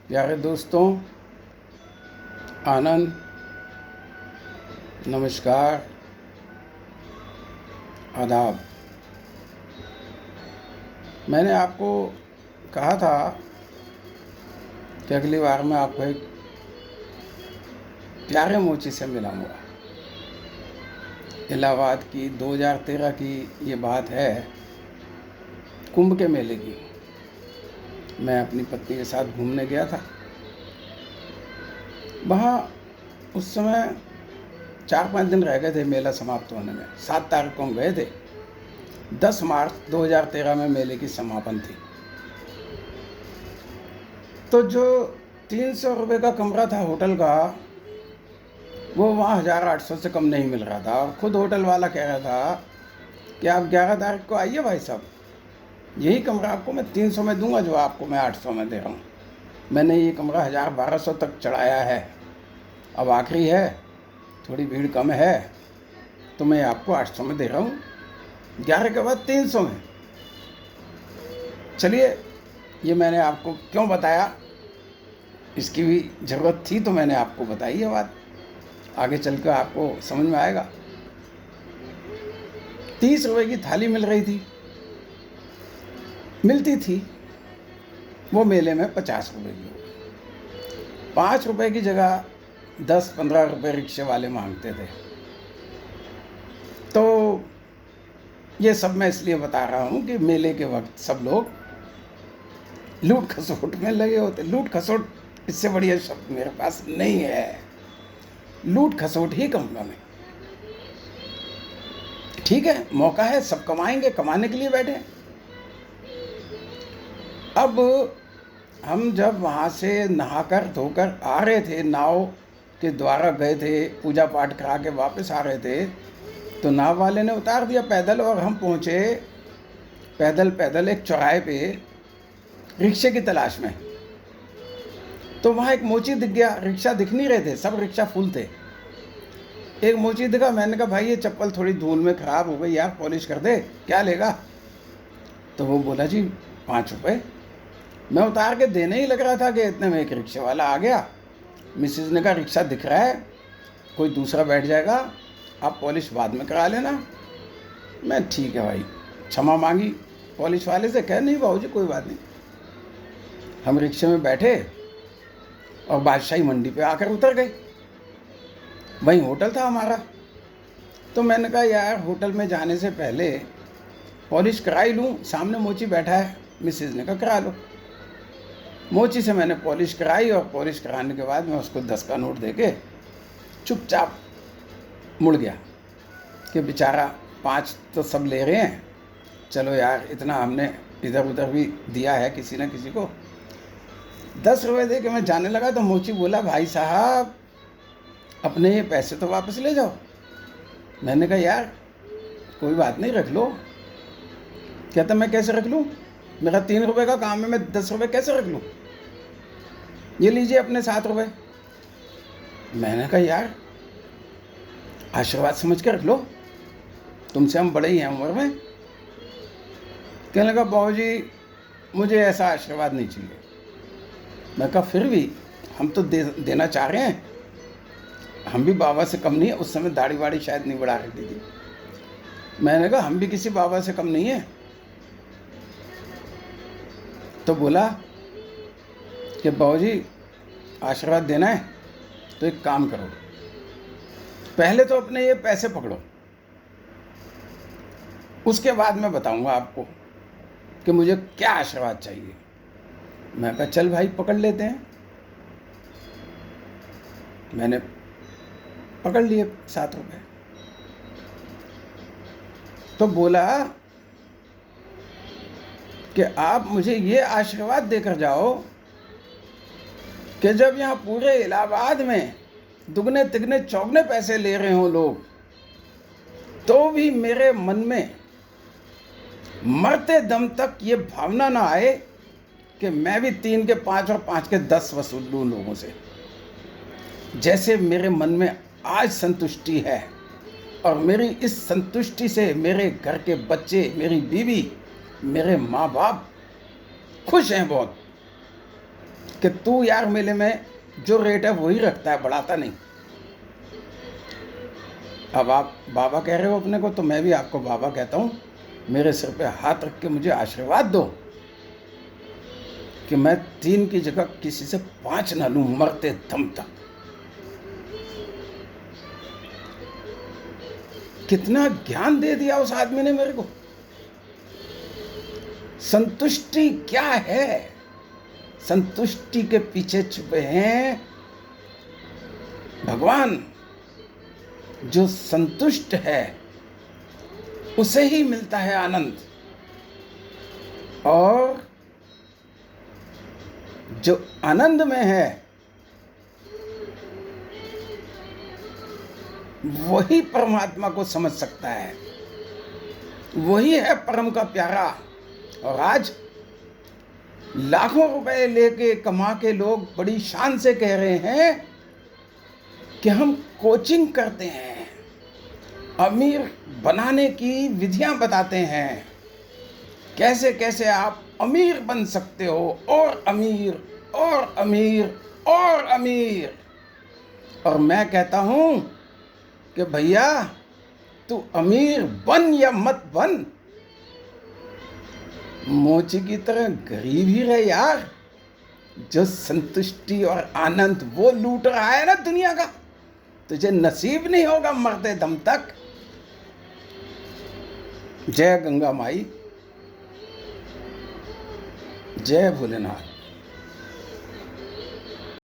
प्यारे दोस्तों, आनंद, नमस्कार, आदाब। मैंने आपको कहा था कि अगली बार मैं आपको एक प्यारे मोची से मिलाऊंगा। इलाहाबाद की 2013 की ये बात है, कुंभ के मेले की। मैं अपनी पत्नी के साथ घूमने गया था। वहाँ उस समय 4-5 दिन रह गए थे मेला समाप्त होने में। 7 तारीख को हम गए थे। 10 मार्च 2013 में मेले की समापन थी। तो जो 300 रुपये का कमरा था होटल का, वो वहाँ 1800 से कम नहीं मिल रहा था। और खुद होटल वाला कह रहा था कि आप 11 तारीख को आइए भाई साहब, यही कमरा आपको मैं 300 में दूंगा जो आपको मैं 800 में दे रहा हूँ। मैंने ये कमरा 1000-1200 तक चढ़ाया है। अब आखिरी है, थोड़ी भीड़ कम है, तो मैं आपको 800 में दे रहा हूँ। 11 के बाद 300 में। चलिए, ये मैंने आपको क्यों बताया, इसकी भी ज़रूरत थी तो मैंने आपको बताई ये बात। आगे चल कर आपको समझ में आएगा। 30 रुपये की थाली मिल रही थी, मिलती थी वो मेले में 50 रुपये की। 5 रुपये की जगह 10-15 रुपये रिक्शे वाले मांगते थे। तो ये सब मैं इसलिए बता रहा हूँ कि मेले के वक्त सब लोग लूट खसोट में लगे होते। लूट खसोट, इससे बढ़िया शब्द मेरे पास नहीं है। लूट खसोट ही कहूँगा मैं। ठीक है, मौका है, सब कमाएंगे, कमाने के लिए बैठे। अब हम जब वहाँ से नहाकर धोकर आ रहे थे, नाव के द्वारा गए थे, पूजा पाठ करा के वापस आ रहे थे, तो नाव वाले ने उतार दिया पैदल और हम पहुँचे पैदल पैदल एक चौराहे पे रिक्शे की तलाश में। तो वहाँ एक मोची दिख गया। रिक्शा दिख नहीं रहे थे, सब रिक्शा फुल थे। एक मोची दिखा। मैंने कहा भाई ये चप्पल थोड़ी धूल में ख़राब हो गई यार, पॉलिश कर दे, क्या लेगा? तो वो बोला जी 5 रुपये। मैं उतार के देने ही लग रहा था कि इतने में एक रिक्शे वाला आ गया। मिसेज ने कहा रिक्शा दिख रहा है, कोई दूसरा बैठ जाएगा, आप पॉलिश बाद में करा लेना। मैं ठीक है भाई, क्षमा मांगी पॉलिश वाले से, कह नहीं बाबूजी कोई बात नहीं। हम रिक्शे में बैठे और बादशाही मंडी पे आकर उतर गए। वहीं होटल था हमारा। तो मैंने कहा यार होटल में जाने से पहले पॉलिश करा ही लूँ, सामने मोची बैठा है। मिसेज ने कहा करा लो। मोची से मैंने पॉलिश कराई और पॉलिश कराने के बाद मैं उसको 10 का नोट देके चुपचाप मुड़ गया कि बेचारा 5 तो सब ले रहे हैं, चलो यार इतना हमने इधर उधर भी दिया है किसी न किसी को। 10 रुपये दे के मैं जाने लगा तो मोची बोला भाई साहब अपने ये पैसे तो वापस ले जाओ। मैंने कहा यार कोई बात नहीं, रख लो। कहता मैं कैसे रख लूँ, मेरा 3 रुपये का काम है, मैं 10 रुपये कैसे रख लूँ? ये लीजिए अपने 7 रुपये। मैंने कहा यार आशीर्वाद समझ के रख लो, तुमसे हम बड़े ही हैं उम्र में। कहने लगा बाबूजी मुझे ऐसा आशीर्वाद नहीं चाहिए। मैं कहा फिर भी हम तो देना चाह रहे हैं, हम भी बाबा से कम नहीं है। उस समय दाढ़ी वाड़ी शायद नहीं बढ़ा रखी थी। मैंने कहा हम भी किसी बाबा से कम नहीं है। तो बोला कि बाबूजी आशीर्वाद देना है तो एक काम करो, पहले तो अपने ये पैसे पकड़ो, उसके बाद मैं बताऊंगा आपको कि मुझे क्या आशीर्वाद चाहिए। मैं कहा चल भाई पकड़ लेते हैं। मैंने पकड़ लिए 7 रुपये। तो बोला कि आप मुझे ये आशीर्वाद देकर जाओ कि जब यहाँ पूरे इलाहाबाद में दुगने तिगने चौगने पैसे ले रहे हों लोग, तो भी मेरे मन में मरते दम तक ये भावना ना आए कि मैं भी 3 के 5 और 5 के 10 वसूल लूँ लोगों से। जैसे मेरे मन में आज संतुष्टि है और मेरी इस संतुष्टि से मेरे घर के बच्चे, मेरी बीवी, मेरे माँ बाप खुश हैं बहुत। कि तू यार मेले में जो रेट है वही रखता है, बढ़ाता नहीं। अब आप बाबा कह रहे हो अपने को, तो मैं भी आपको बाबा कहता हूँ। मेरे सिर पे हाथ रख के मुझे आशीर्वाद दो कि मैं 3 की जगह किसी से 5 ना लूं मरते दम तक। कितना ज्ञान दे दिया उस आदमी ने मेरे को। संतुष्टि क्या है? संतुष्टि के पीछे छुपे हैं भगवान। जो संतुष्ट है उसे ही मिलता है आनंद, और जो आनंद में है वही परमात्मा को समझ सकता है, वही है परम का प्यारा। और आज लाखों रुपए लेके कमा के लोग बड़ी शान से कह रहे हैं कि हम कोचिंग करते हैं, अमीर बनाने की विधियां बताते हैं, कैसे कैसे आप अमीर बन सकते हो, और अमीर और अमीर और अमीर। और मैं कहता हूं कि भैया तू अमीर बन या मत बन, मोची की तरह गरीब ही रहे यार। जो संतुष्टि और आनंद वो लूट रहा है ना दुनिया का, तुझे नसीब नहीं होगा मरते दम तक। जय गंगा माई, जय भोलेनाथ।